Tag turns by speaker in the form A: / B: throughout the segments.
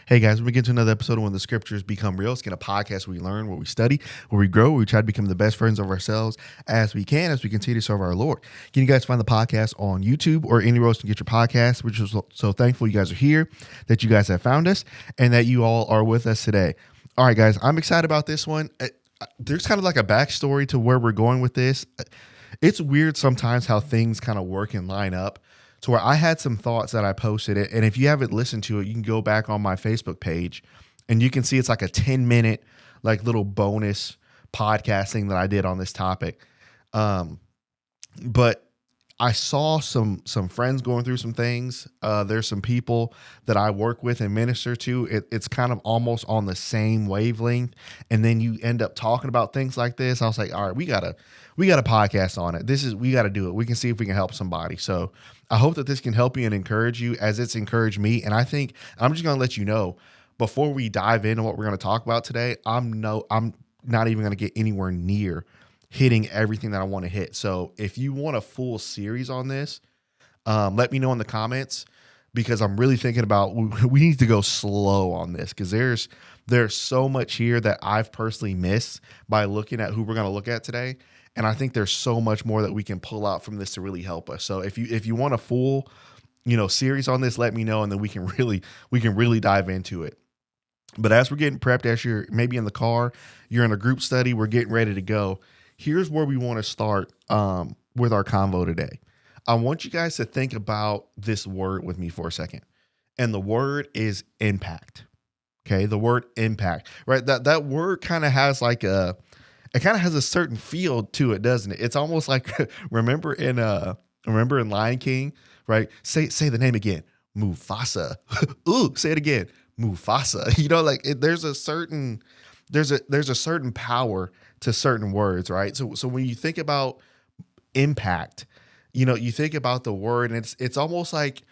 A: Hey guys, we get to another episode of When the Scriptures Become Real. It's a podcast where we learn, where we study, where we grow, where we try to become the best versions of ourselves as we can, as we continue to serve our Lord. Can you guys find the podcast on YouTube or anywhere else to get your podcast? We're just so thankful you guys are here, that you guys have found us, and that you all are with us today. All right, guys, I'm excited about this one. There's kind of like a backstory to where we're going with this. It's weird sometimes how things kind of work and line up to where I had some thoughts that I posted it. And if you haven't listened to it, you can go back on my Facebook page and you can see it's like a 10-minute like little bonus podcasting that I did on this topic. But I saw some friends going through some things. There's some people that I work with and minister to. It's kind of almost on the same wavelength. And then you end up talking about things like this. I was like, all right, we got a podcast on it. We got to do it. We can see if we can help somebody. So I hope that this can help you and encourage you as it's encouraged me. And I think I'm just going to let you know before we dive into what we're going to talk about today, I'm not even going to get anywhere near hitting everything that I want to hit. So if you want a full series on this, let me know in the comments, because I'm really thinking about, we need to go slow on this, because there's so much here that I've personally missed by looking at who we're going to look at today. And I think there's so much more that we can pull out from this to really help us. So if you want a full, series on this, let me know, and then we can really dive into it. But as we're getting prepped, as you're maybe in the car, you're in a group study, we're getting ready to go. Here's where we want to start with our convo today. I want you guys to think about this word with me for a second. And the word is impact. Okay, the word impact, right? That word kind of has a certain feel to it, doesn't it? It's almost like remember in Lion King, right? Say the name again, Mufasa. Ooh, say it again, Mufasa. There's a certain power to certain words, right? So when you think about impact, you think about the word, and it's almost like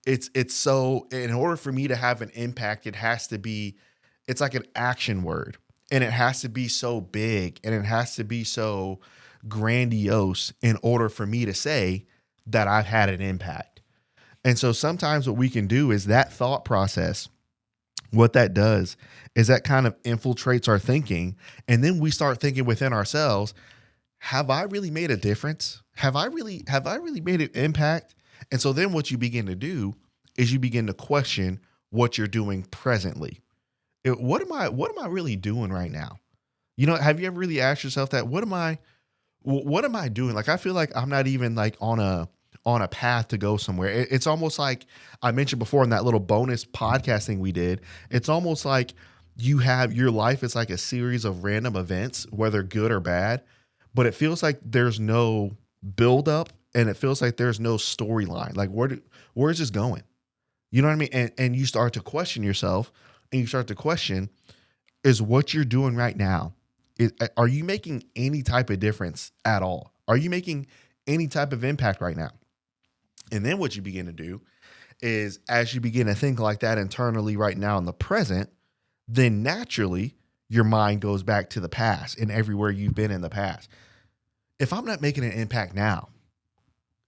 A: it's so, in order for me to have an impact, it's like an action word, and it has to be so big and it has to be so grandiose in order for me to say that I've had an impact. And so sometimes what we can do is that thought process, what that does is that kind of infiltrates our thinking. And then we start thinking within ourselves, have I really made a difference? Have I really made an impact? And so then what you begin to do is you begin to question what you're doing presently. What am I really doing right now? Have you ever really asked yourself that? What am I doing? Like, I feel like I'm not even like on a path to go somewhere. It's almost like I mentioned before in that little bonus podcasting we did. It's almost like your life is like a series of random events, whether good or bad, but it feels like there's no buildup, and it feels like there's no storyline. Like, where is this going? You know what I mean? And you start to question yourself, and you start to question, is what you're doing right now, are you making any type of difference at all? Are you making any type of impact right now? And then what you begin to do is, as you begin to think like that internally right now in the present, then naturally your mind goes back to the past and everywhere you've been in the past. If I'm not making an impact now,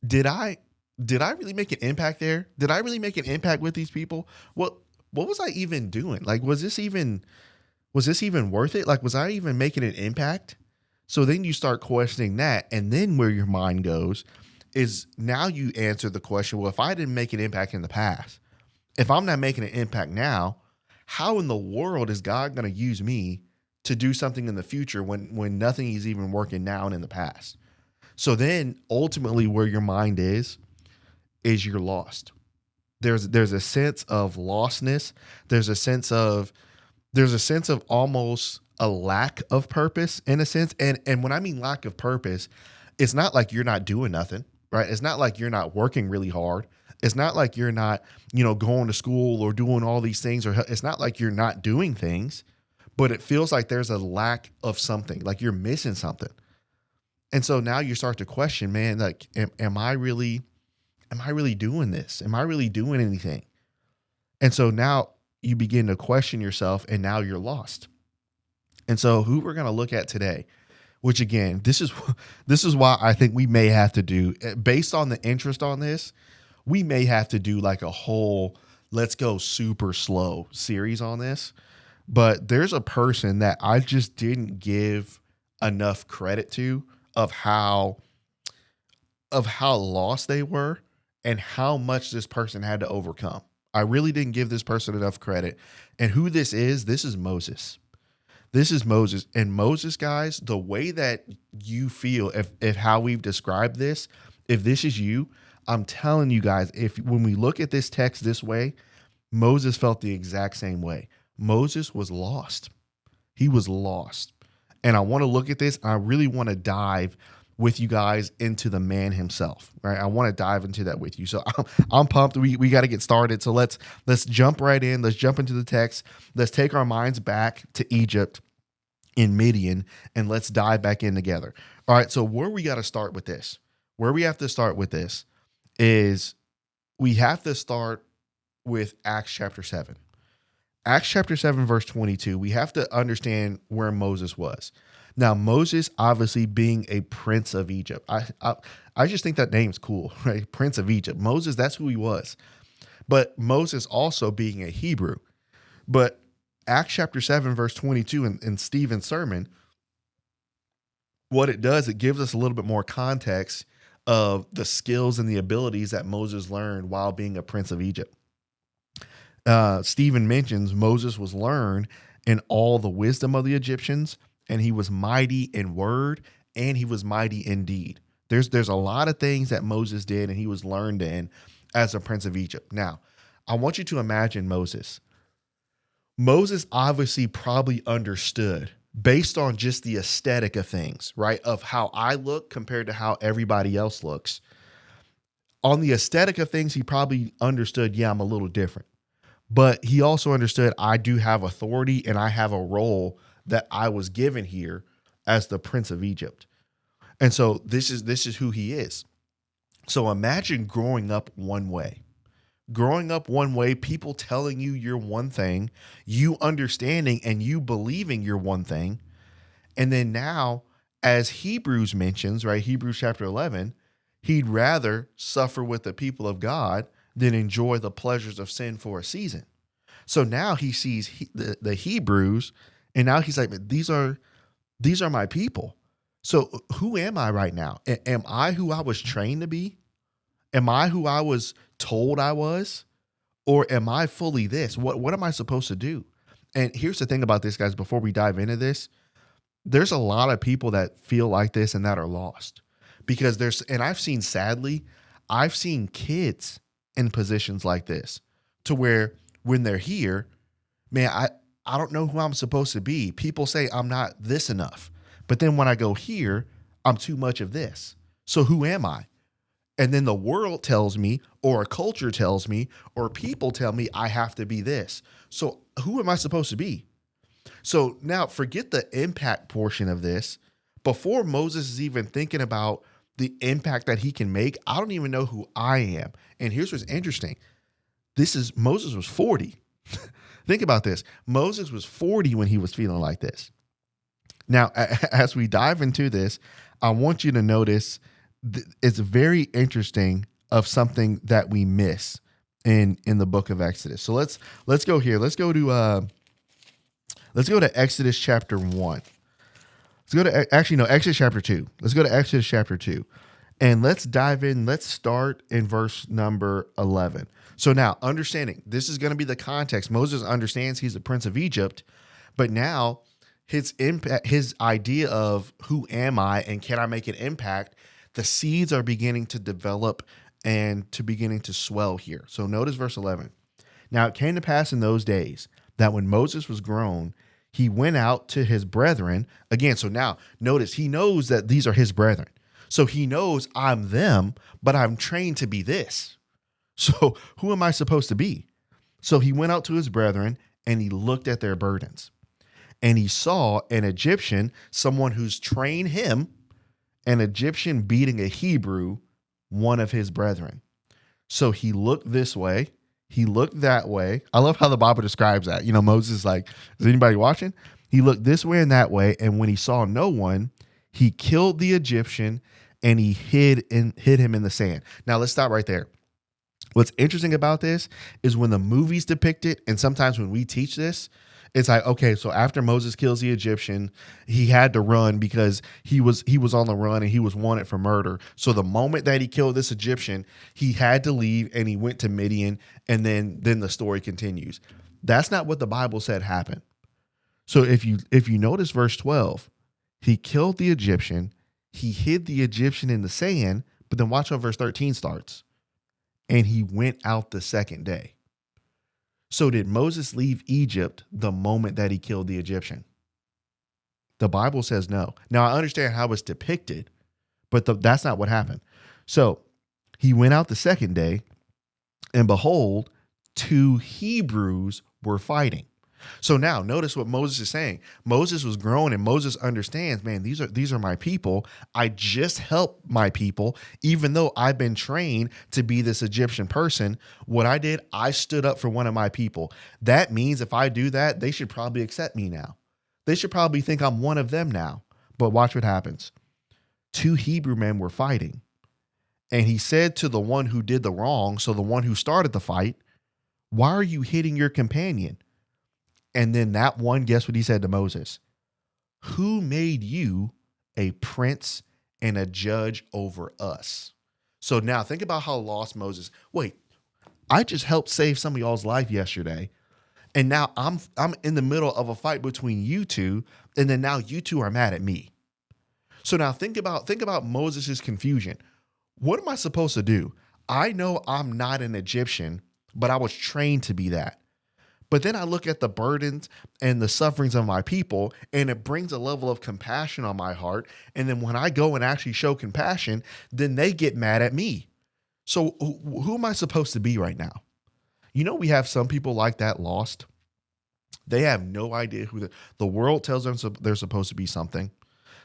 A: did I really make an impact there? Did I really make an impact with these people? What was I even doing? Like, was this even worth it? Like, was I even making an impact? So then you start questioning that. And then where your mind goes is, now you answer the question, well, if I didn't make an impact in the past, if I'm not making an impact now, how in the world is God going to use me to do something in the future when nothing is even working now and in the past? So then ultimately where your mind is you're lost. There's a sense of lostness. There's a sense of almost a lack of purpose in a sense. And when I mean lack of purpose, it's not like you're not doing nothing, right? It's not like you're not working really hard. It's not like you're not, going to school or doing all these things, or it's not like you're not doing things, but it feels like there's a lack of something, like you're missing something. And so now you start to question, man, like, am I really doing this? Am I really doing anything? And so now you begin to question yourself, and now you're lost. And so who we're going to look at today, which again, this is why I think we may have to do, based on the interest on this, we may have to do like a whole let's go super slow series on this. But there's a person that I just didn't give enough credit to of how lost they were and how much this person had to overcome. I really didn't give this person enough credit. And who this is Moses. This is Moses. And Moses, guys, the way that you feel, if how we've described this, if this is you, I'm telling you guys, if when we look at this text this way, Moses felt the exact same way. Moses was lost. He was lost. And I want to look at this. I really want to dive with you guys into the man himself, right? I want to dive into that with you. So I'm pumped. We got to get started. So let's jump right in. Let's jump into the text. Let's take our minds back to Egypt in Midian and let's dive back in together. All right. So where we got to start with this, where we have to start with this is we have to start with Acts chapter 7. Acts chapter 7, verse 22, we have to understand where Moses was. Now, Moses, obviously being a prince of Egypt. I just think that name's cool, right? Prince of Egypt. Moses, that's who he was. But Moses also being a Hebrew. But Acts chapter 7, verse 22 in Stephen's sermon, what it does, it gives us a little bit more context of the skills and the abilities that Moses learned while being a prince of Egypt. Stephen mentions Moses was learned in all the wisdom of the Egyptians, and he was mighty in word, and he was mighty in deed. There's a lot of things that Moses did, and he was learned in as a prince of Egypt. Now, I want you to imagine Moses. Moses obviously probably understood, based on just the aesthetic of things, right, of how I look compared to how everybody else looks. On the aesthetic of things, he probably understood, yeah, I'm a little different. But he also understood I do have authority and I have a role that I was given here as the prince of Egypt. And so this is who he is. So imagine growing up one way. Growing up one way, people telling you you're one thing, you understanding and you believing you're one thing. And then now, as Hebrews mentions, right, Hebrews chapter 11, he'd rather suffer with the people of God than enjoy the pleasures of sin for a season. So now he sees the Hebrews, and now he's like, these are my people. So who am I right now? Am I who I was trained to be? Am I who I was told I was? Or am I fully this? What am I supposed to do? And here's the thing about this, guys, before we dive into this, there's a lot of people that feel like this and that are lost. Because I've seen kids in positions like this to where when they're here, man, I don't know who I'm supposed to be. People say I'm not this enough. But then when I go here, I'm too much of this. So who am I? And then the world tells me, or a culture tells me, or people tell me I have to be this. So who am I supposed to be? So now forget the impact portion of this. Before Moses is even thinking about the impact that he can make, I don't even know who I am. And here's what's interesting. Moses was 40. Think about this. Moses was 40 when he was feeling like this. Now, as we dive into this, I want you to notice it's very interesting of something that we miss in the book of Exodus. So let's go here. Let's go to Exodus chapter 1. Exodus chapter 2. Let's go to Exodus chapter 2. And let's dive in. Let's start in verse number 11. So now, understanding, this is going to be the context. Moses understands he's the prince of Egypt, but now his idea of who am I and can I make an impact, the seeds are beginning to develop and beginning to swell here. So notice verse 11. Now it came to pass in those days that when Moses was grown, he went out to his brethren again. So now notice he knows that these are his brethren. So he knows I'm them, but I'm trained to be this. So who am I supposed to be? So he went out to his brethren and he looked at their burdens. And he saw an Egyptian, someone who's trained him, an Egyptian beating a Hebrew, one of his brethren. So he looked this way. He looked that way. I love how the Bible describes that. Moses is like, is anybody watching? He looked this way and that way. And when he saw no one, he killed the Egyptian and he hid him in the sand. Now let's stop right there. What's interesting about this is when the movies depict it, and sometimes when we teach this, it's like, okay, so after Moses kills the Egyptian, he had to run because he was on the run and he was wanted for murder. So the moment that he killed this Egyptian, he had to leave and he went to Midian, and then the story continues. That's not what the Bible said happened. So if you notice verse 12, he killed the Egyptian, he hid the Egyptian in the sand, but then watch how verse 13 starts. And he went out the second day. So did Moses leave Egypt the moment that he killed the Egyptian? The Bible says no. Now, I understand how it's depicted, but that's not what happened. So he went out the second day, and behold, two Hebrews were fighting. So now notice what Moses is saying. Moses was growing, and Moses understands, man, these are my people. I just helped my people, even though I've been trained to be this Egyptian person. What I did, I stood up for one of my people. That means if I do that, they should probably accept me now. They should probably think I'm one of them now. But watch what happens. Two Hebrew men were fighting, and he said to the one who did the wrong, so the one who started the fight, why are you hitting your companion? And then that one, guess what he said to Moses? Who made you a prince and a judge over us? So now think about how lost Moses. Wait, I just helped save some of y'all's life yesterday. And now I'm in the middle of a fight between you two. And then now you two are mad at me. So now think about Moses' confusion. What am I supposed to do? I know I'm not an Egyptian, but I was trained to be that. But then I look at the burdens and the sufferings of my people, and it brings a level of compassion on my heart. And then when I go and actually show compassion, then they get mad at me. So who am I supposed to be right now? We have some people like that lost. They have no idea who the world tells them they're supposed to be something.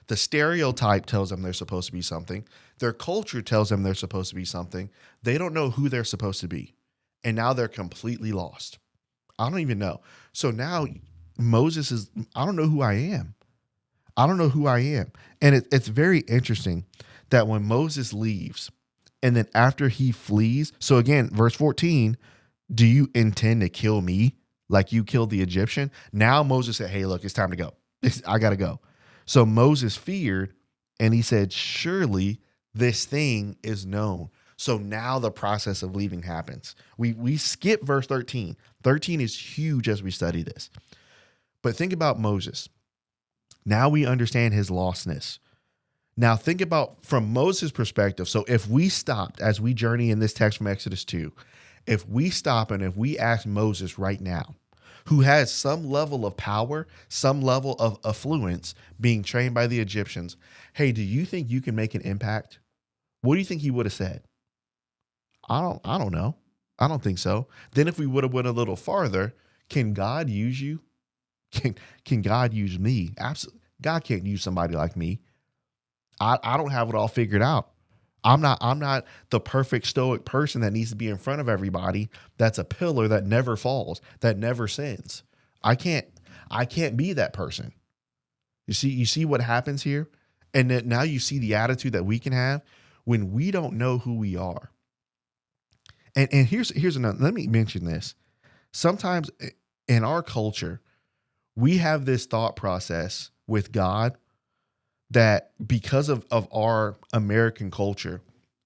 A: The stereotype tells them they're supposed to be something. Their culture tells them they're supposed to be something. They don't know who they're supposed to be. And now they're completely lost. I don't even know. So now Moses is, I don't know who I am. I don't know who I am. And it's very interesting that when Moses leaves and then after he flees, so again, verse 14, do you intend to kill me like you killed the Egyptian? Now Moses said, hey, look, it's time to go. I got to go. So Moses feared, and he said, surely this thing is known. So now the process of leaving happens. We skip verse 13. 13 is huge as we study this. But think about Moses. Now we understand his lostness. Now think about from Moses' perspective. So if we stopped as we journey in this text from Exodus 2, if we stop and if we ask Moses right now, who has some level of power, some level of affluence, being trained by the Egyptians, hey, do you think you can make an impact? What do you think he would have said? I don't know. I don't think so. Then if we would have went a little farther, can God use you? Can God use me? Absolutely. God can't use somebody like me. I don't have it all figured out. I'm not the perfect stoic person that needs to be in front of everybody. That's a pillar that never falls, that never sins. I can't be that person. You see what happens here? And then now you see the attitude that we can have when we don't know who we are. And here's another, let me mention this. Sometimes in our culture, we have this thought process with God that because of our American culture,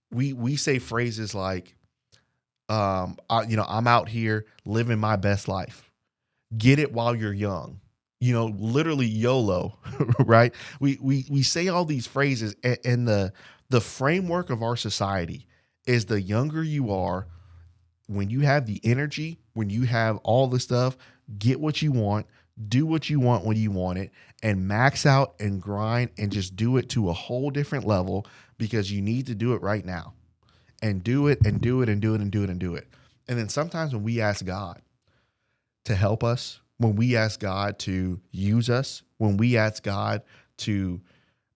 A: we say phrases like, I'm out here living my best life. Get it while you're young. Literally YOLO, right? We say all these phrases, and the framework of our society is the younger you are, when you have the energy, when you have all the stuff, get what you want, do what you want when you want it, and max out and grind and just do it to a whole different level because you need to do it right now. And do it and do it and do it and do it and do it. And then sometimes when we ask God to help us, when we ask God to use us, when we ask God to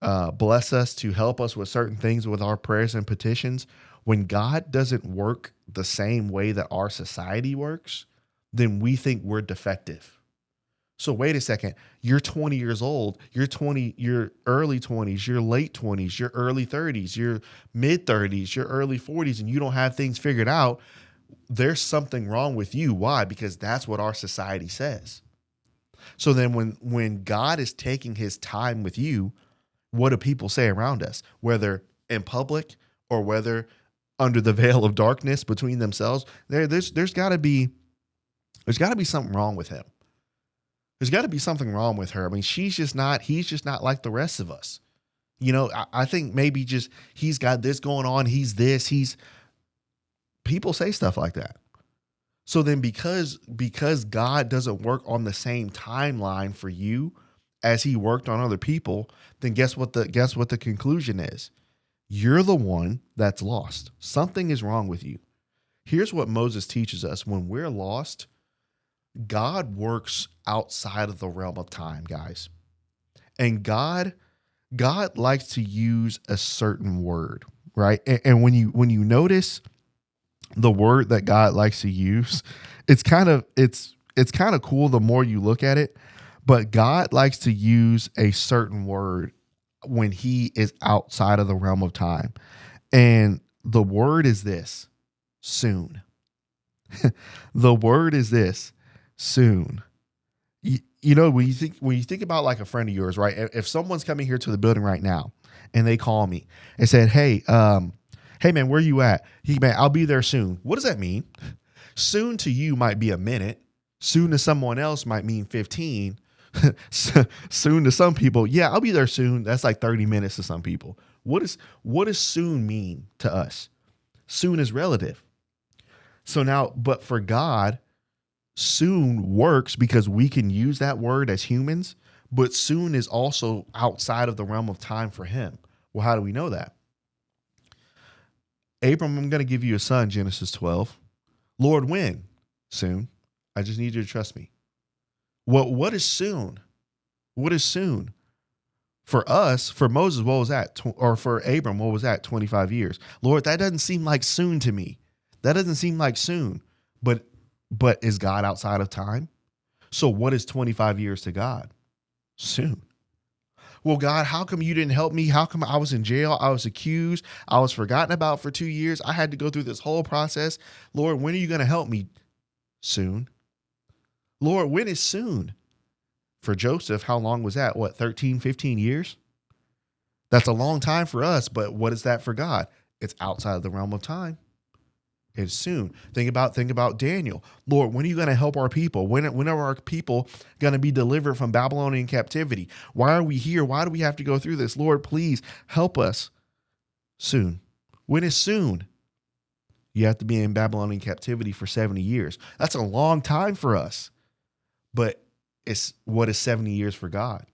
A: bless us, to help us with certain things with our prayers and petitions, when God doesn't work the same way that our society works, then we think we're defective. So wait a second, you're 20 years old, you're early 20s, you're late 20s, you're early 30s, you're mid 30s, you're early 40s, and you don't have things figured out. there's something wrong with you. Why? Because that's what our society says. So then when God is taking his time with you, what do people say around us? Whether in public or whether under the veil of darkness between themselves, there's gotta be something wrong with him. There's got to be something wrong with her. I mean, he's just not like the rest of us. I think maybe just he's got this going on. People say stuff like that. So then because God doesn't work on the same timeline for you as he worked on other people, then guess what the conclusion is? You're the one that's lost. Something is wrong with you. Here's what Moses teaches us. When we're lost, God works outside of the realm of time, guys. And God likes to use a certain word, right? And when you notice the word that God likes to use, it's kind of cool the more you look at it. But God likes to use a certain word when he is outside of the realm of time. And the word is this: soon. The word is this: soon. When you think about like a friend of yours, right? If someone's coming here to the building right now and they call me and said, hey man, where you at? Man, I'll be there soon. What does that mean? Soon to you might be a minute. Soon to someone else might mean 15. Soon to some people, yeah, I'll be there soon. That's like 30 minutes to some people. What does soon mean to us? Soon is relative. So now, but for God, soon works because we can use that word as humans, but soon is also outside of the realm of time for him. Well, how do we know that? Abram, I'm going to give you a son, Genesis 12. Lord, when? Soon. I just need you to trust me. What is soon? What is soon? For us, for Moses, what was that? Or for Abram, what was that? 25 years. Lord, that doesn't seem like soon to me. That doesn't seem like soon. But is God outside of time? So what is 25 years to God? Soon. Well, God, how come you didn't help me? How come I was in jail? I was accused. I was forgotten about for 2 years. I had to go through this whole process. Lord, when are you going to help me? Soon. Lord, when is soon? For Joseph, how long was that? 13, 15 years? That's a long time for us, but what is that for God? It's outside of the realm of time. It's soon. Think about Daniel. Lord, when are you going to help our people? When are our people going to be delivered from Babylonian captivity? Why are we here? Why do we have to go through this? Lord, please help us. Soon. When is soon? You have to be in Babylonian captivity for 70 years. That's a long time for us. But what is 70 years for God?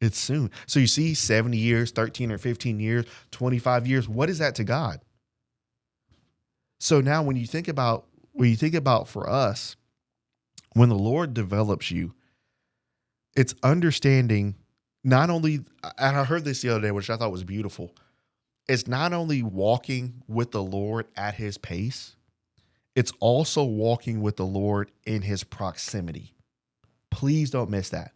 A: It's soon. So you see 70 years, 13 or 15 years, 25 years. What is that to God? So now when you think about for us, when the Lord develops you, it's understanding not only, and I heard this the other day, which I thought was beautiful. It's not only walking with the Lord at his pace, it's also walking with the Lord in his proximity. Please don't miss that.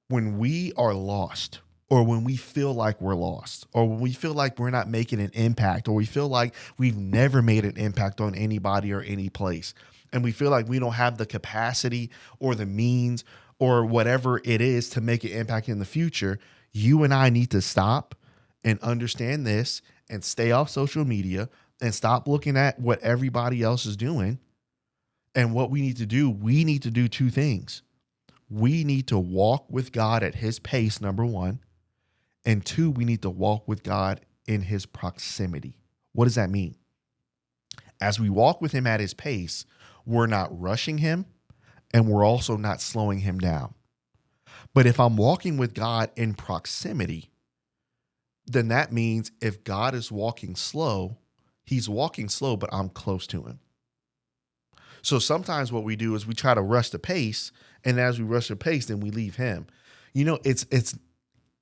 A: When we are lost, or when we feel like we're lost, or when we feel like we're not making an impact, or we feel like we've never made an impact on anybody or any place, and we feel like we don't have the capacity or the means or whatever it is to make an impact in the future, you and I need to stop and understand this and stay off social media and stop looking at what everybody else is doing. And what we need to do two things. We need to walk with God at his pace, number one. And two, we need to walk with God in his proximity. What does that mean? As we walk with him at his pace, we're not rushing him and we're also not slowing him down. But if I'm walking with God in proximity, then that means if God is walking slow, he's walking slow, but I'm close to him. So sometimes what we do is we try to rush the pace, and as we rush the pace, then we leave him. It's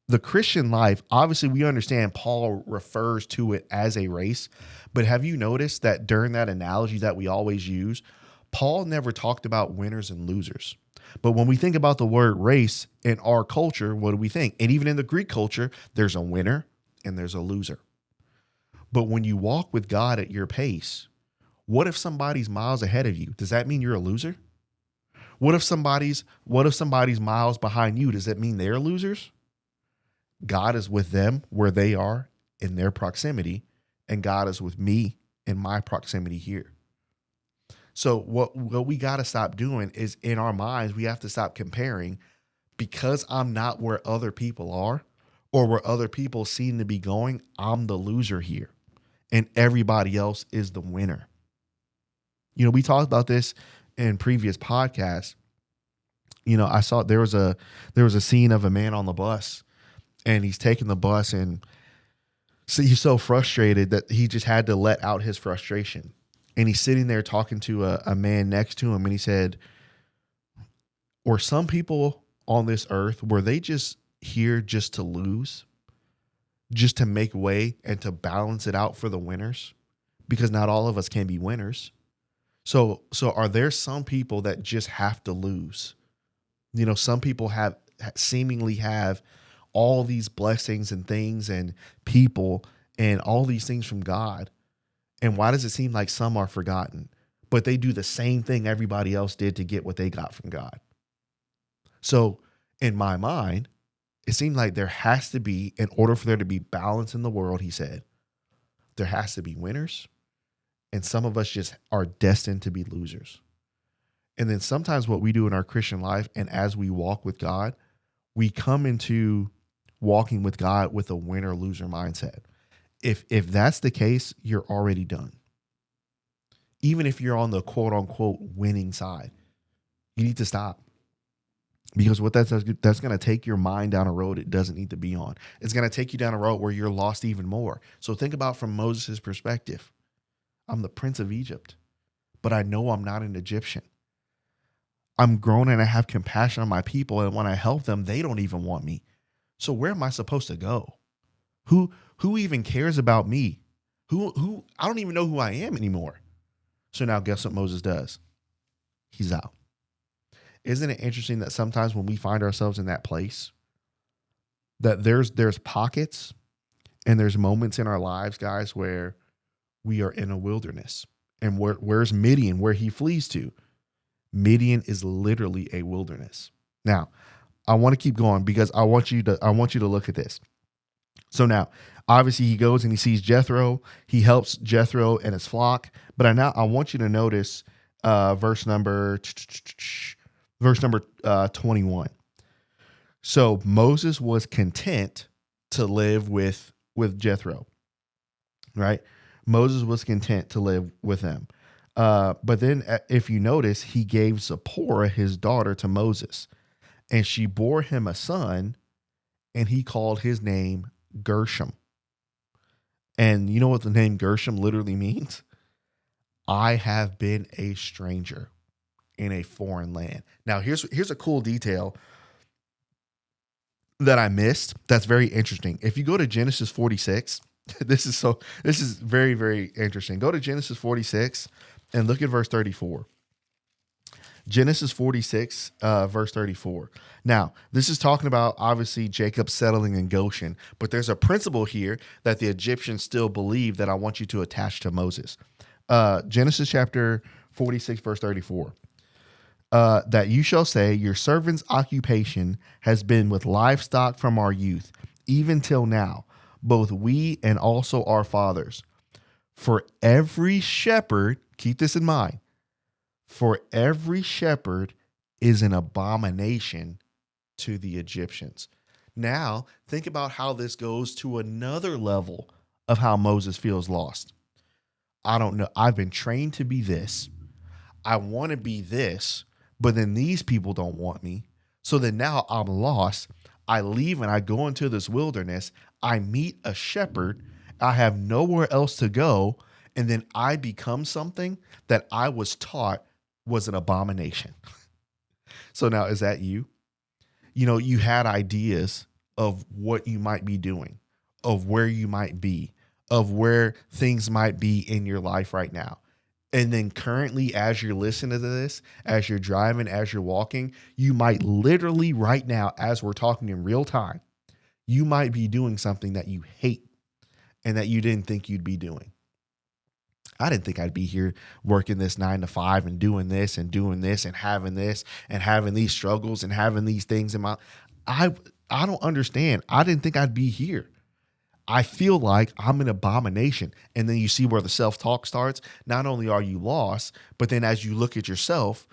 A: the Christian life. Obviously, we understand Paul refers to it as a race, but have you noticed that during that analogy that we always use, Paul never talked about winners and losers. But when we think about the word race in our culture, what do we think? And even in the Greek culture, there's a winner and there's a loser. But when you walk with God at your pace, What if somebody's miles ahead of you? Does that mean you're a loser? What if somebody's miles behind you? Does that mean they're losers? God is with them where they are in their proximity, and God is with me in my proximity here. So what we got to stop doing is, in our minds, we have to stop comparing, because I'm not where other people are or where other people seem to be going. I'm the loser here and everybody else is the winner. We talked about this in previous podcasts. I saw there was a scene of a man on the bus, and he's taking the bus, and so he's so frustrated that he just had to let out his frustration. And he's sitting there talking to a man next to him, and he said, "Or some people on this earth, were they just here just to lose, just to make way and to balance it out for the winners? Because not all of us can be winners. So are there some people that just have to lose? Some people seemingly have all these blessings and things and people and all these things from God. And why does it seem like some are forgotten, but they do the same thing everybody else did to get what they got from God?" So in my mind, it seemed like there has to be, in order for there to be balance in the world, he said, there has to be winners, and some of us just are destined to be losers. And then sometimes what we do in our Christian life, and as we walk with God, we come into walking with God with a winner-loser mindset. If that's the case, you're already done. Even if you're on the quote-unquote winning side, you need to stop. Because what that's going to take your mind down a road it doesn't need to be on. It's going to take you down a road where you're lost even more. So think about from Moses' perspective. I'm the prince of Egypt, but I know I'm not an Egyptian. I'm grown and I have compassion on my people, and when I help them, they don't even want me. So where am I supposed to go? Who even cares about me? Who I don't even know who I am anymore. So now guess what Moses does? He's out. Isn't it interesting that sometimes when we find ourselves in that place, that there's pockets and there's moments in our lives, guys, where we are in a wilderness. And where's Midian, where he flees to? Midian is literally a wilderness. Now, I want to keep going because I want you to look at this. So now, obviously, he goes and he sees Jethro. He helps Jethro and his flock. But I want you to notice verse number 21. So Moses was content to live with Jethro, right? Moses was content to live with them. But then if you notice, he gave Zipporah, his daughter, to Moses, and she bore him a son, and he called his name Gershom. And you know what the name Gershom literally means? I have been a stranger in a foreign land. Now, here's a cool detail that I missed. That's very interesting. If you go to Genesis 46, this is very, very interesting. Go to Genesis 46 and look at verse 34. Genesis 46, verse 34. Now, this is talking about, obviously, Jacob settling in Goshen, but there's a principle here that the Egyptians still believe that I want you to attach to Moses. Genesis chapter 46, verse 34. That you shall say, your servant's occupation has been with livestock from our youth, even till now, both we and also our fathers. For every shepherd, keep this in mind, for every shepherd is an abomination to the Egyptians. Now, think about how this goes to another level of how Moses feels lost. I don't know. I've been trained to be this. I want to be this, but then these people don't want me. So then now I'm lost. I leave and I go into this wilderness. I meet a shepherd. I have nowhere else to go. And then I become something that I was taught was an abomination. So now, is that you? You had ideas of what you might be doing, of where you might be, of where things might be in your life right now. And then currently, as you're listening to this, as you're driving, as you're walking, you might literally right now, as we're talking in real time, you might be doing something that you hate and that you didn't think you'd be doing. I didn't think I'd be here working this 9 to 5 and doing this and having these struggles and having these things in my I I don't understand. I didn't think I'd be here. I feel like I'm an abomination. And then you see where the self-talk starts. Not only are you lost, but then as you look at yourself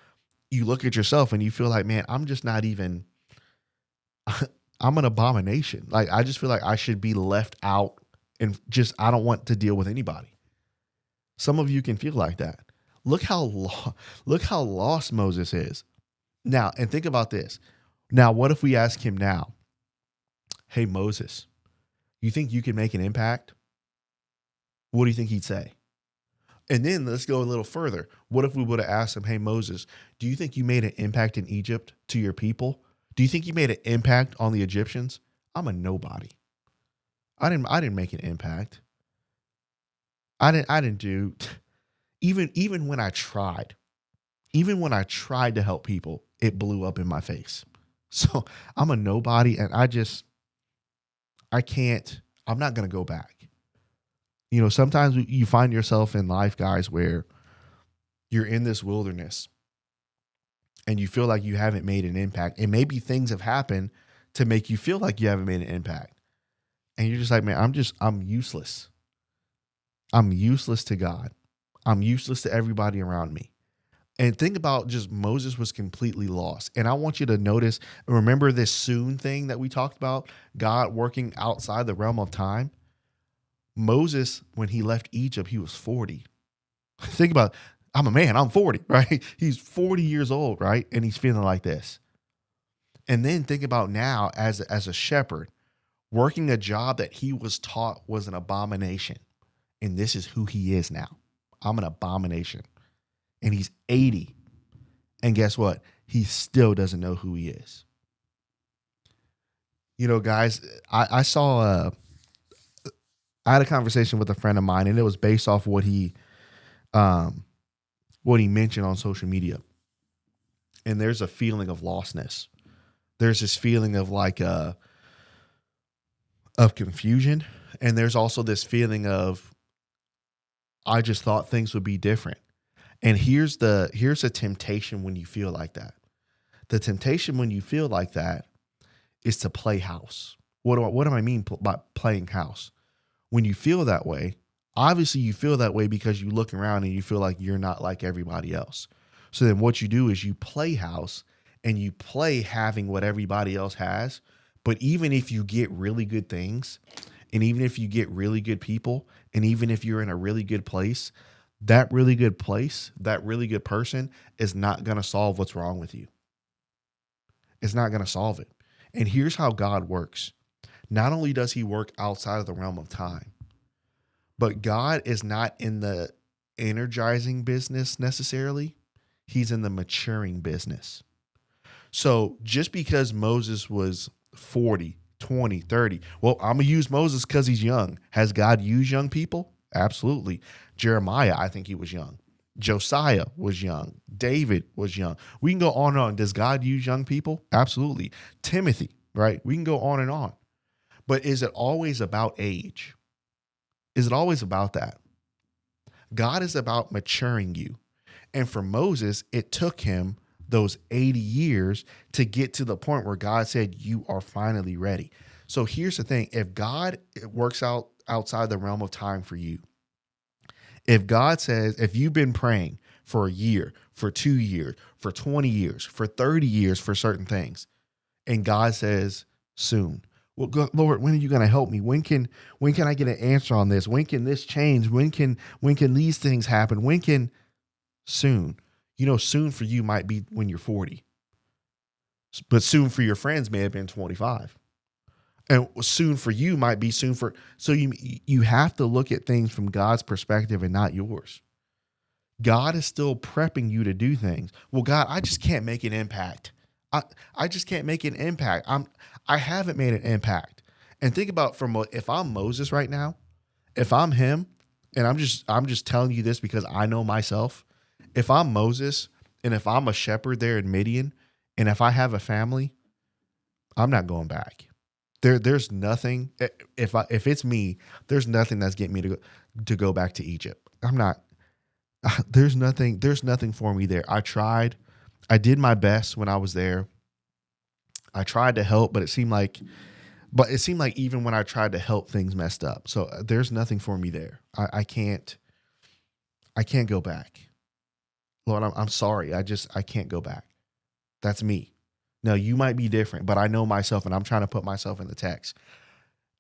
A: and you feel like, man, I'm just not even I'm an abomination. Like I just feel like I should be left out and just I don't want to deal with anybody. Some of you can feel like that. Look how look how lost Moses is. Now, and think about this. Now, what if we ask him now, "Hey Moses, you think you can make an impact?" What do you think he'd say? And then let's go a little further. What if we would have asked him, "Hey Moses, do you think you made an impact in Egypt to your people? Do you think you made an impact on the Egyptians?" I'm a nobody. I didn't make an impact. I didn't do even when I tried. Even when I tried to help people, it blew up in my face. So I'm a nobody and I can't, I'm not going to go back. You know, sometimes you find yourself in life, guys, where you're in this wilderness and you feel like you haven't made an impact. And maybe things have happened to make you feel like you haven't made an impact. And you're just like, man, I'm useless. I'm useless to God. I'm useless to everybody around me. And think about just Moses was completely lost. And I want you to notice, remember this soon thing that we talked about, God working outside the realm of time. Moses, when he left Egypt, he was 40. Think about it. I'm a man, I'm 40, right? He's 40 years old, right? And he's feeling like this. And then think about now as a shepherd, working a job that he was taught was an abomination. And this is who he is now. I'm an abomination. And he's 80. And guess what? He still doesn't know who he is. You know, guys, I had a conversation with a friend of mine, and it was based off what he mentioned on social media. And there's a feeling of lostness. There's this feeling of like of confusion. And there's also this feeling of I just thought things would be different. And here's a temptation when you feel like that. The temptation when you feel like that is to play house. What do I mean by playing house? When you feel that way, obviously you feel that way because you look around and you feel like you're not like everybody else. So then what you do is you play house and you play having what everybody else has. But even if you get really good things, and even if you get really good people, and even if you're in a really good place, that really good person is not going to solve what's wrong with you. It's not going to solve it. And here's how God works. Not only does he work outside of the realm of time, but God is not in the energizing business necessarily. He's in the maturing business. So just because Moses was 40, 20, 30, well, I'm going to use Moses because he's young. Has God used young people? Absolutely. Jeremiah, I think he was young. Josiah was young. David was young. We can go on and on. Does God use young people? Absolutely. Timothy, right? We can go on and on. But is it always about age? Is it always about that? God is about maturing you. And for Moses, it took him those 80 years to get to the point where God said, you are finally ready. So here's the thing. If God works out outside the realm of time for you, if God says, if you've been praying for a year, for 2 years, for 20 years, for 30 years for certain things, and God says soon, well, Lord, when are you going to help me? When can I get an answer on this? When can this change? When can these things happen? When can soon? You know, soon for you might be when you're 40, but soon for your friends may have been 25. And soon for you might be soon for, so you have to look at things from God's perspective and not yours. God is still prepping you to do things. Well, God, I just can't make an impact. I just can't make an impact. I haven't made an impact. And think about if I'm Moses right now, if I'm him, and I'm just telling you this because I know myself. If I'm Moses and if I'm a shepherd there in Midian, and if I have a family, I'm not going back. There's nothing. If it's me, there's nothing that's getting me to go back to Egypt. I'm not. There's nothing for me there. I did my best when I was there. I tried to help, but it seemed like even when I tried to help, things messed up. So there's nothing for me there. I can't go back. Lord, I'm sorry. I can't go back. That's me. Now you might be different, but I know myself and I'm trying to put myself in the text.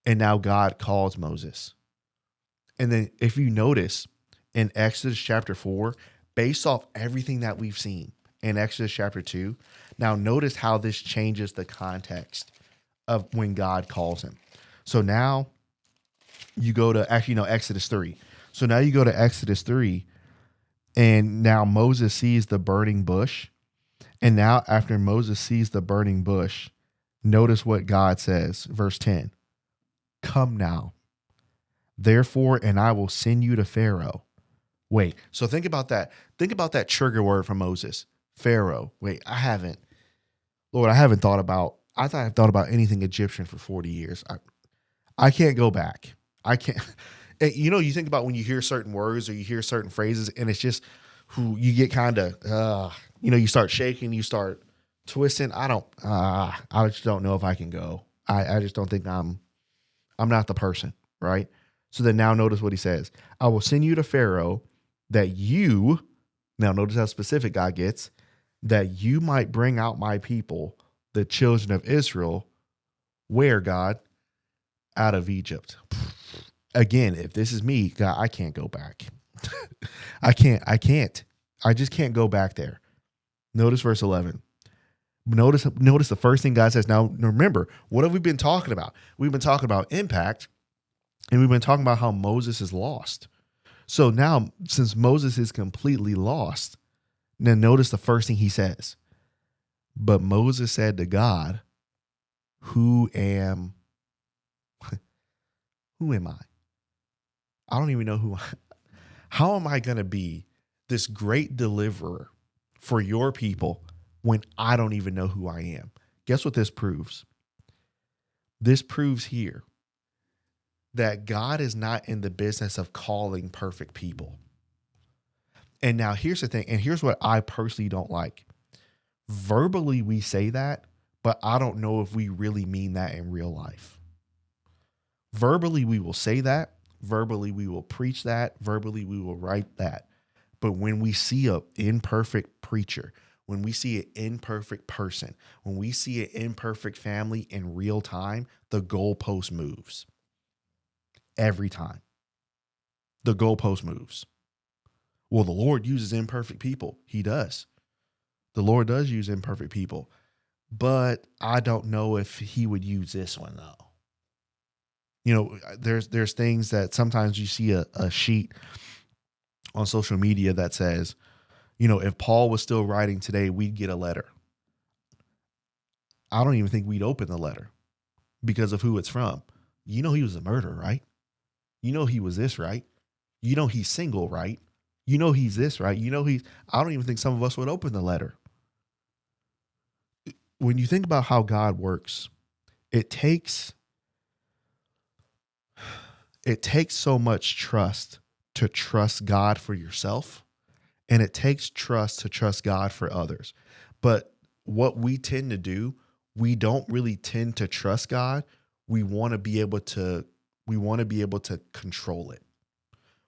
A: And now God calls Moses. And then if you notice in Exodus chapter 4, based off everything that we've seen in Exodus chapter 2, now notice how this changes the context of when God calls him. So now you go to Exodus 3. So now you go to Exodus 3, and now Moses sees the burning bush. And now after Moses sees the burning bush, notice what God says, verse 10. Come now, therefore, and I will send you to Pharaoh. Wait, so think about that. Think about that trigger word from Moses. Pharaoh. Wait, Lord, I thought I've thought about anything Egyptian for 40 years. I can't go back. I can't. You think about when you hear certain words or you hear certain phrases, and it's just who you get kind of, you start shaking, you start twisting. I just don't know if I can go. I just don't think I'm not the person, right? So then now notice what he says. I will send you to Pharaoh now notice how specific God gets, that you might bring out my people, the children of Israel, where, God? Out of Egypt. Again, if this is me, God, I can't go back. I can't. I just can't go back there. Notice verse 11. Notice the first thing God says. Now, remember, what have we been talking about? We've been talking about impact, and we've been talking about how Moses is lost. So now, since Moses is completely lost, then notice the first thing he says. But Moses said to God, who am I? I don't even know how am I going to be this great deliverer for your people when I don't even know who I am? Guess what this proves? This proves here that God is not in the business of calling perfect people. And now here's the thing, and here's what I personally don't like. Verbally, we say that, but I don't know if we really mean that in real life. Verbally, we will say that. Verbally, we will preach that. Verbally, we will write that. But when we see an imperfect preacher, when we see an imperfect person, when we see an imperfect family in real time, the goalpost moves. Every time. The goalpost moves. Well, the Lord uses imperfect people. He does. The Lord does use imperfect people. But I don't know if he would use this one, though. There's things that sometimes you see a sheet on social media that says, if Paul was still writing today, we'd get a letter. I don't even think we'd open the letter because of who it's from. He was a murderer, right? He was this, right? He's single, right? He's this, right? I don't even think some of us would open the letter. When you think about how God works, it takes so much trust to trust God for yourself, and it takes trust to trust God for others. But what we tend to do, we don't really tend to trust God. We want to be able to control it.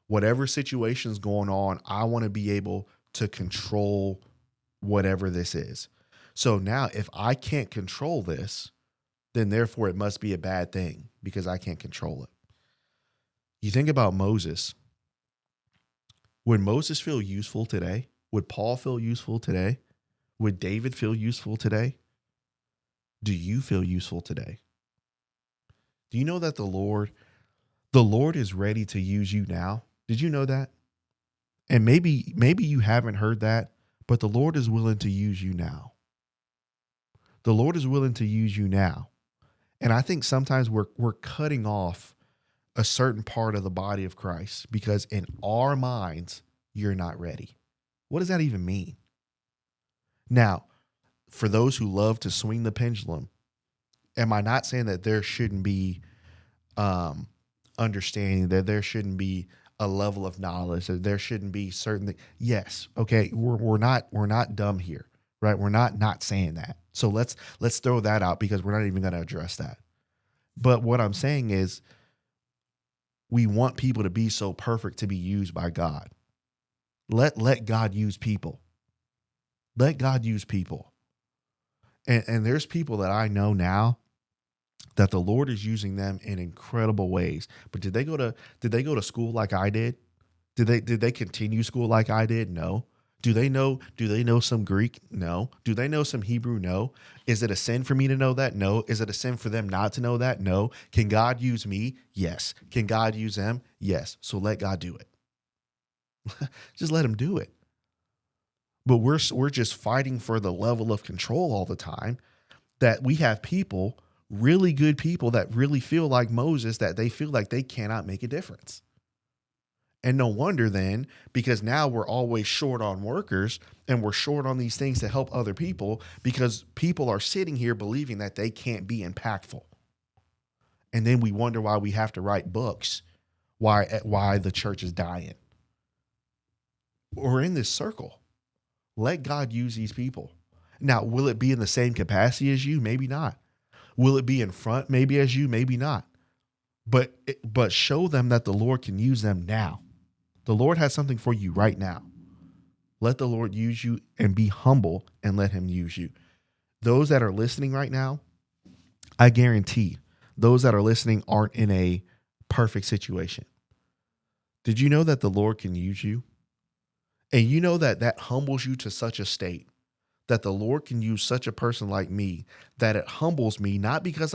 A: Whatever situation's going on, I want to be able to control whatever this is. So now if I can't control this, then therefore it must be a bad thing because I can't control it. You think about Moses. Would Moses feel useful today? Would Paul feel useful today? Would David feel useful today? Do you feel useful today? Do you know that the Lord is ready to use you now? Did you know that? And maybe you haven't heard that, but the Lord is willing to use you now. The Lord is willing to use you now. And I think sometimes we're cutting off a certain part of the body of Christ because in our minds, you're not ready. What does that even mean? Now, for those who love to swing the pendulum, am I not saying that there shouldn't be understanding, that there shouldn't be a level of knowledge. That there shouldn't be certain things. Yes, okay, we're not dumb here, right? We're not saying that. So let's throw that out because we're not even going to address that. But what I'm saying is we want people to be so perfect to be used by God. Let God use people. Let God use people. And there's people that I know now that the Lord is using them in incredible ways. But did they go to school like I did? Did they continue school like I did? No. Do they know some Greek? No. Do they know some Hebrew? No. Is it a sin for me to know that? No. Is it a sin for them not to know that? No. Can God use me? Yes. Can God use them? Yes. So let God do it. Just let him do it. But we're just fighting for the level of control all the time, that we have people, really good people, that really feel like Moses, that they feel like they cannot make a difference. And no wonder then, because now we're always short on workers and we're short on these things to help other people, because people are sitting here believing that they can't be impactful. And then we wonder why we have to write books, why the church is dying. We're in this circle. Let God use these people. Now, will it be in the same capacity as you? Maybe not. Will it be in front maybe as you? Maybe not. But show them that the Lord can use them now. The Lord has something for you right now. Let the Lord use you, and be humble and let him use you. Those that are listening right now, I guarantee those that are listening aren't in a perfect situation. Did you know that the Lord can use you? And you know that humbles you to such a state that the Lord can use such a person like me, that it humbles me, not because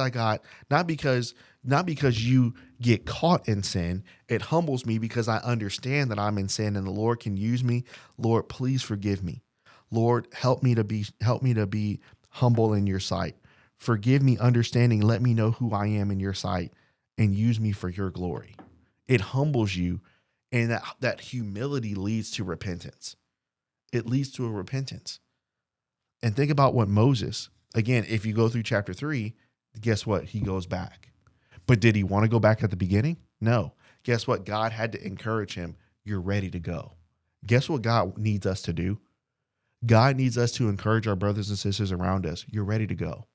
A: you get caught in sin. It humbles me because I understand that I'm in sin and the Lord can use me. Lord, please forgive me. Lord, help me to be humble in your sight. Forgive me, understanding. Let me know who I am in your sight and use me for your glory. It humbles you, and that humility leads to repentance. It leads to a repentance. And think about what Moses, again, if you go through chapter 3, guess what? He goes back. But did he want to go back at the beginning? No. Guess what? God had to encourage him. You're ready to go. Guess what God needs us to do? God needs us to encourage our brothers and sisters around us. You're ready to go.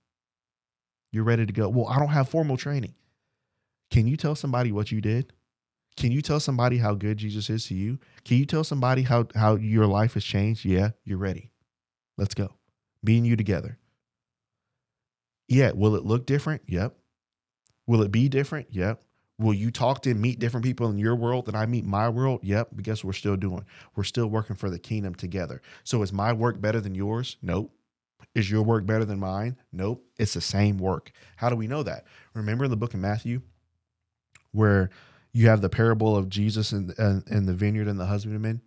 A: You're ready to go. Well, I don't have formal training. Can you tell somebody what you did? Can you tell somebody how good Jesus is to you? Can you tell somebody how your life has changed? Yeah, you're ready. Let's go. Me and you together. Yeah. Will it look different? Yep. Will it be different? Yep. Will you talk to and meet different people in your world than I meet my world? Yep. But guess what we're still working for the kingdom together. So is my work better than yours? Nope. Is your work better than mine? Nope. It's the same work. How do we know that? Remember in the book of Matthew where you have the parable of Jesus and the vineyard and the husbandman,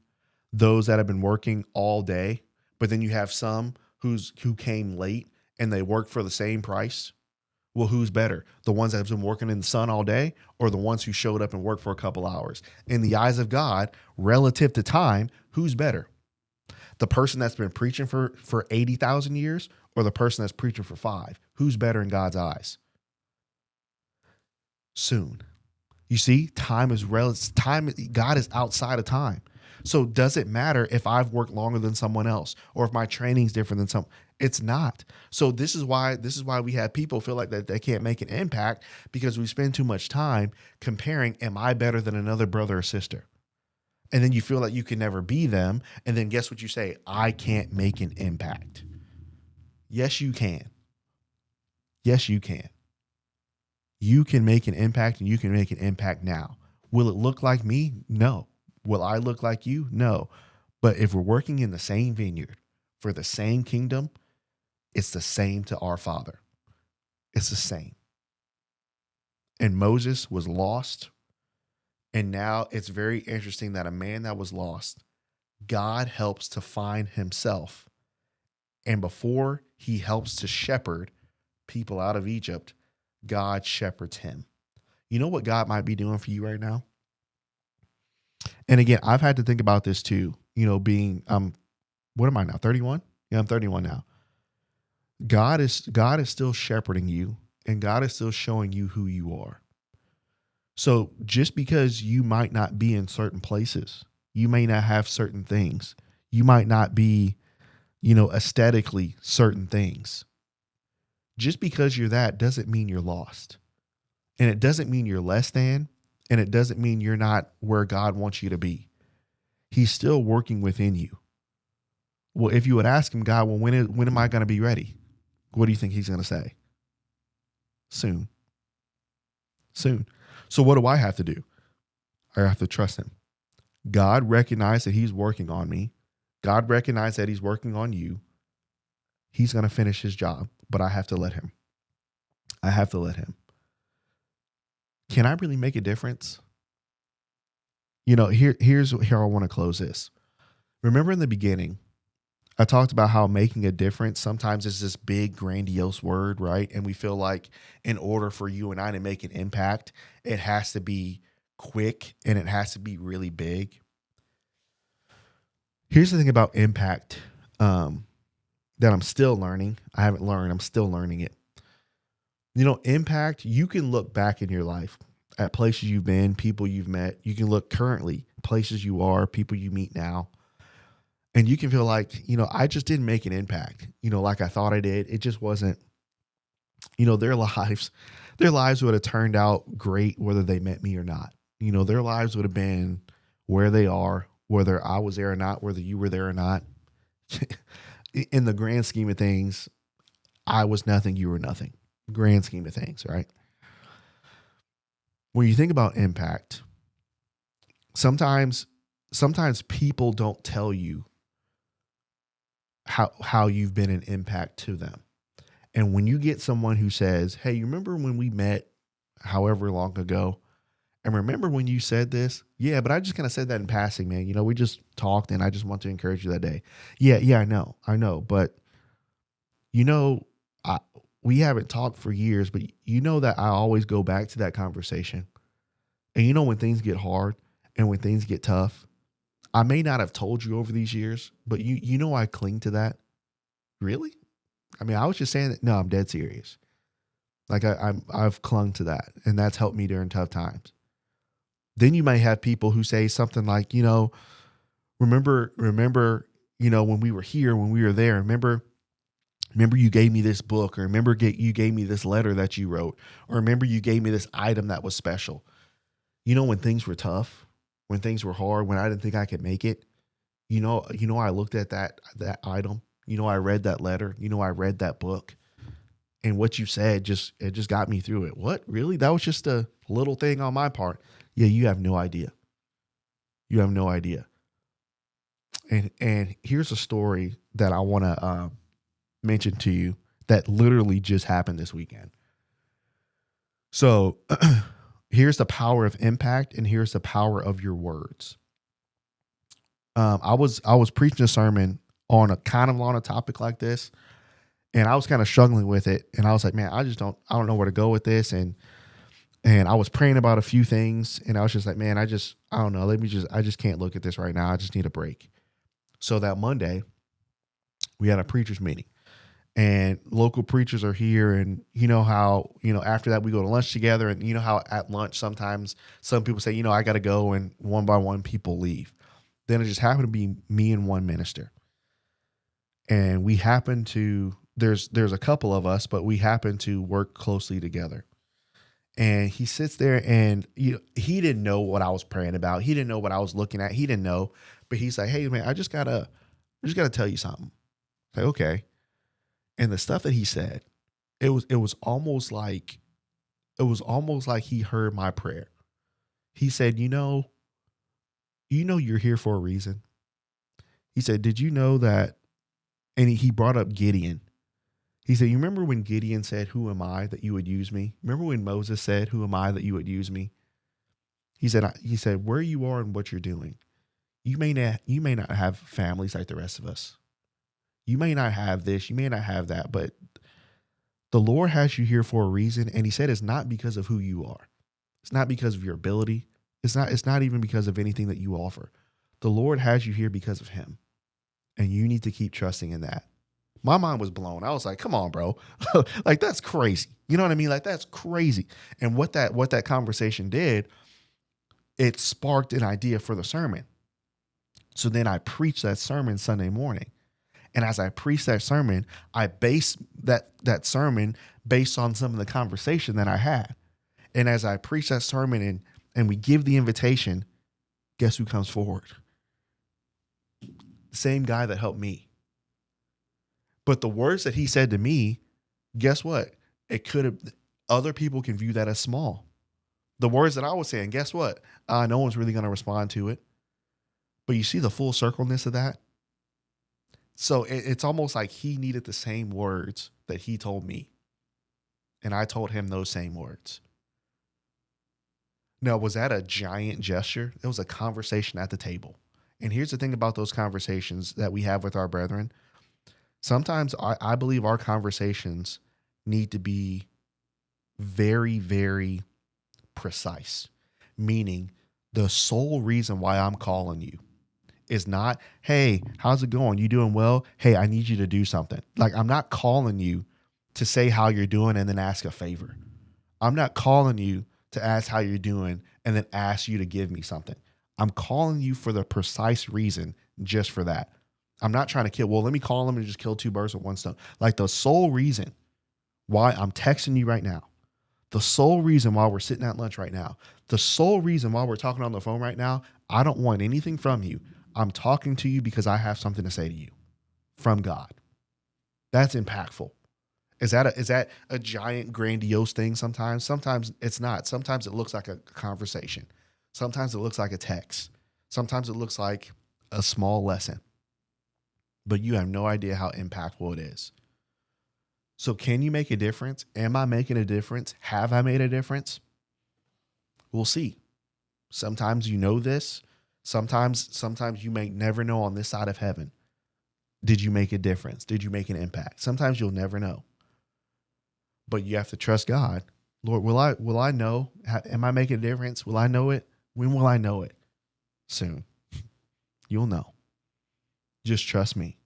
A: those that have been working all day, but then you have some who came late and they worked for the same price. Well, who's better? The ones that have been working in the sun all day, or the ones who showed up and worked for a couple hours? In the eyes of God, relative to time, who's better? The person that's been preaching for 80,000 years, or the person that's preaching for 5? Who's better in God's eyes? Soon. You see, time is relative. God is outside of time. So does it matter if I've worked longer than someone else, or if my training's different than some? It's not. So this is why we have people feel like that they can't make an impact, because we spend too much time comparing, am I better than another brother or sister? And then you feel like you can never be them. And then guess what you say? I can't make an impact. Yes, you can. Yes, you can. You can make an impact, and you can make an impact now. Will it look like me? No. Will I look like you? No. But if we're working in the same vineyard for the same kingdom, it's the same to our Father. It's the same. And Moses was lost. And now it's very interesting that a man that was lost, God helps to find himself. And before he helps to shepherd people out of Egypt, God shepherds him. You know what God might be doing for you right now? And again, I've had to think about this too, being, what am I now? 31? Yeah, I'm 31 now. God is still shepherding you, and God is still showing you who you are. So just because you might not be in certain places, you may not have certain things, you might not be, aesthetically certain things. Just because you're that doesn't mean you're lost. And it doesn't mean you're less than. And it doesn't mean you're not where God wants you to be. He's still working within you. Well, if you would ask him, God, well, when am I going to be ready? What do you think he's going to say? Soon. Soon. So what do I have to do? I have to trust him. God recognized that he's working on me. God recognized that he's working on you. He's going to finish his job, but I have to let him. I have to let him. Can I really make a difference? Here's how I want to close this. Remember in the beginning, I talked about how making a difference sometimes is this big, grandiose word, right? And we feel like in order for you and I to make an impact, it has to be quick and it has to be really big. Here's the thing about impact that I'm still learning. I haven't learned. I'm still learning it. Impact, you can look back in your life at places you've been, people you've met. You can look currently, places you are, people you meet now. And you can feel like, I just didn't make an impact, like I thought I did. It just wasn't, their lives would have turned out great whether they met me or not. Their lives would have been where they are, whether I was there or not, whether you were there or not. In the grand scheme of things, I was nothing, you were nothing. Grand scheme of things, right? When you think about impact, sometimes people don't tell you how you've been an impact to them. And when you get someone who says, hey, you remember when we met however long ago? And remember when you said this? Yeah, but I just kind of said that in passing, man. We just talked and I just want to encourage you that day. Yeah, I know. But, we haven't talked for years, but that I always go back to that conversation. And when things get hard and when things get tough, I may not have told you over these years, but I cling to that. Really? I mean, I was just saying that. No, I'm dead serious. Like I've clung to that, and that's helped me during tough times. Then you might have people who say something like, remember, when we were here, when we were there, remember you gave me this book, or remember you gave me this letter that you wrote, or remember you gave me this item that was special. When things were tough, when things were hard, when I didn't think I could make it, I looked at that item, I read that letter, I read that book, and what you said it just got me through it. What? Really? That was just a little thing on my part. Yeah, you have no idea. You have no idea. And here's a story that I want to mention to you that literally just happened this weekend. So here's the power of impact, and here's the power of your words. I was preaching a sermon on a topic like this, and I was kind of struggling with it. And I was like, man, I don't know where to go with this. And I was praying about a few things, and I was just like, man, I don't know. I just can't look at this right now. I just need a break. So that Monday we had a preachers meeting, and local preachers are here. And how, after that we go to lunch together, and how at lunch, sometimes some people say, I got to go, and one by one people leave. Then it just happened to be me and one minister. And we happen to, there's a couple of us, but we happen to work closely together. And he sits there, and he didn't know what I was praying about. He didn't know what I was looking at. He didn't know, but he's like, hey man, I just gotta tell you something. Like, okay. And the stuff that he said, it was almost like he heard my prayer. He said, you're here for a reason. He said, did you know that? And he brought up Gideon. He said, you remember when Gideon said, who am I that you would use me? Remember when Moses said, who am I that you would use me? He said, where you are and what you're doing, you may not have families like the rest of us. You may not have this, you may not have that, but the Lord has you here for a reason. And he said, it's not because of who you are. It's not because of your ability. It's not even because of anything that you offer. The Lord has you here because of him. And you need to keep trusting in that. My mind was blown. I was like, come on, bro. Like, that's crazy. You know what I mean? Like, that's crazy. And what that conversation did, it sparked an idea for the sermon. So then I preached that sermon Sunday morning. And as I preached that sermon, I based that sermon based on some of the conversation that I had. And as I preached that sermon and we give the invitation, guess who comes forward? The same guy that helped me. But the words that he said to me, guess what? It could have, other people can view that as small. The words that I was saying, guess what? No one's really going to respond to it. But you see the full circleness of that? So it's almost like he needed the same words that he told me. And I told him those same words. Now, was that a giant gesture? It was a conversation at the table. And here's the thing about those conversations that we have with our brethren. Sometimes I believe our conversations need to be very, very precise. Meaning the sole reason why I'm calling you is not, hey, how's it going? You doing well? Hey, I need you to do something. Like, I'm not calling you to say how you're doing and then ask a favor. I'm not calling you to ask how you're doing and then ask you to give me something. I'm calling you for the precise reason, just for that. I'm not trying to kill. Well, let me call them and just kill two birds with one stone. Like, the sole reason why I'm texting you right now, the sole reason why we're sitting at lunch right now, the sole reason why we're talking on the phone right now, I don't want anything from you. I'm talking to you because I have something to say to you from God. That's impactful. Is that a giant, grandiose thing sometimes? Sometimes it's not. Sometimes it looks like a conversation. Sometimes it looks like a text. Sometimes it looks like a small lesson. But you have no idea how impactful it is. So can you make a difference? Am I making a difference? Have I made a difference? We'll see. Sometimes you know this. Sometimes you may never know on this side of heaven. Did you make a difference? Did you make an impact? Sometimes you'll never know. But you have to trust God. Lord, will I know? Am I making a difference? Will I know it? When will I know it? Soon. You'll know. Just trust me.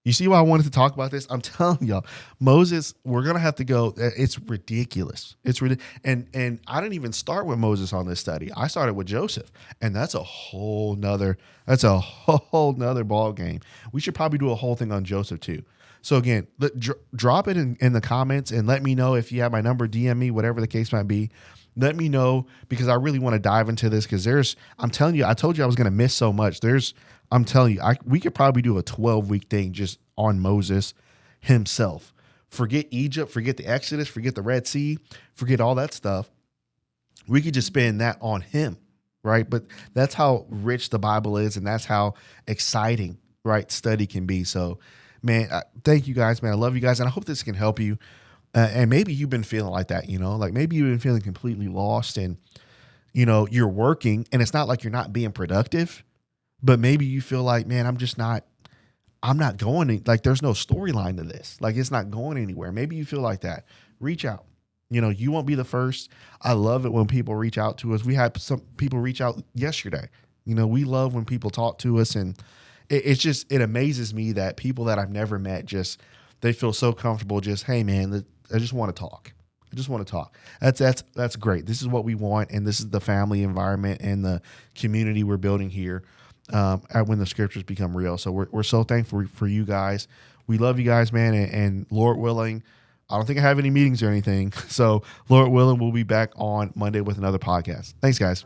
A: You see why I wanted to talk about this? I'm telling y'all, Moses, we're going to have to go. It's ridiculous. It's ridiculous. And I didn't even start with Moses on this study. I started with Joseph, and that's a whole nother ball game. We should probably do a whole thing on Joseph too. So again, drop it in the comments and let me know if you have my number, DM me, whatever the case might be. Let me know, because I really want to dive into this, because I'm telling you, I told you I was going to miss so much. I'm telling you, we could probably do a 12-week thing just on Moses himself. Forget Egypt, forget the Exodus, forget the Red Sea, forget all that stuff. We could just spend that on him, right? But that's how rich the Bible is, and that's how exciting, right, study can be. So, man, thank you guys, man. I love you guys, and I hope this can help you. And maybe you've been feeling like that, like maybe you've been feeling completely lost, and, you're working, and it's not like you're not being productive. But maybe you feel like, man, I'm not going, like, there's no storyline to this. Like, it's not going anywhere. Maybe you feel like that. Reach out. You won't be the first. I love it when people reach out to us. We had some people reach out yesterday. We love when people talk to us, and it amazes me that people that I've never met, they feel so comfortable. Just, hey man, I just want to talk. I just want to talk. That's great. This is what we want. And this is the family environment and the community we're building here. When the scriptures become real. So we're so thankful for you guys. We love you guys, man. And Lord willing, I don't think I have any meetings or anything. So Lord willing, we'll be back on Monday with another podcast. Thanks, guys.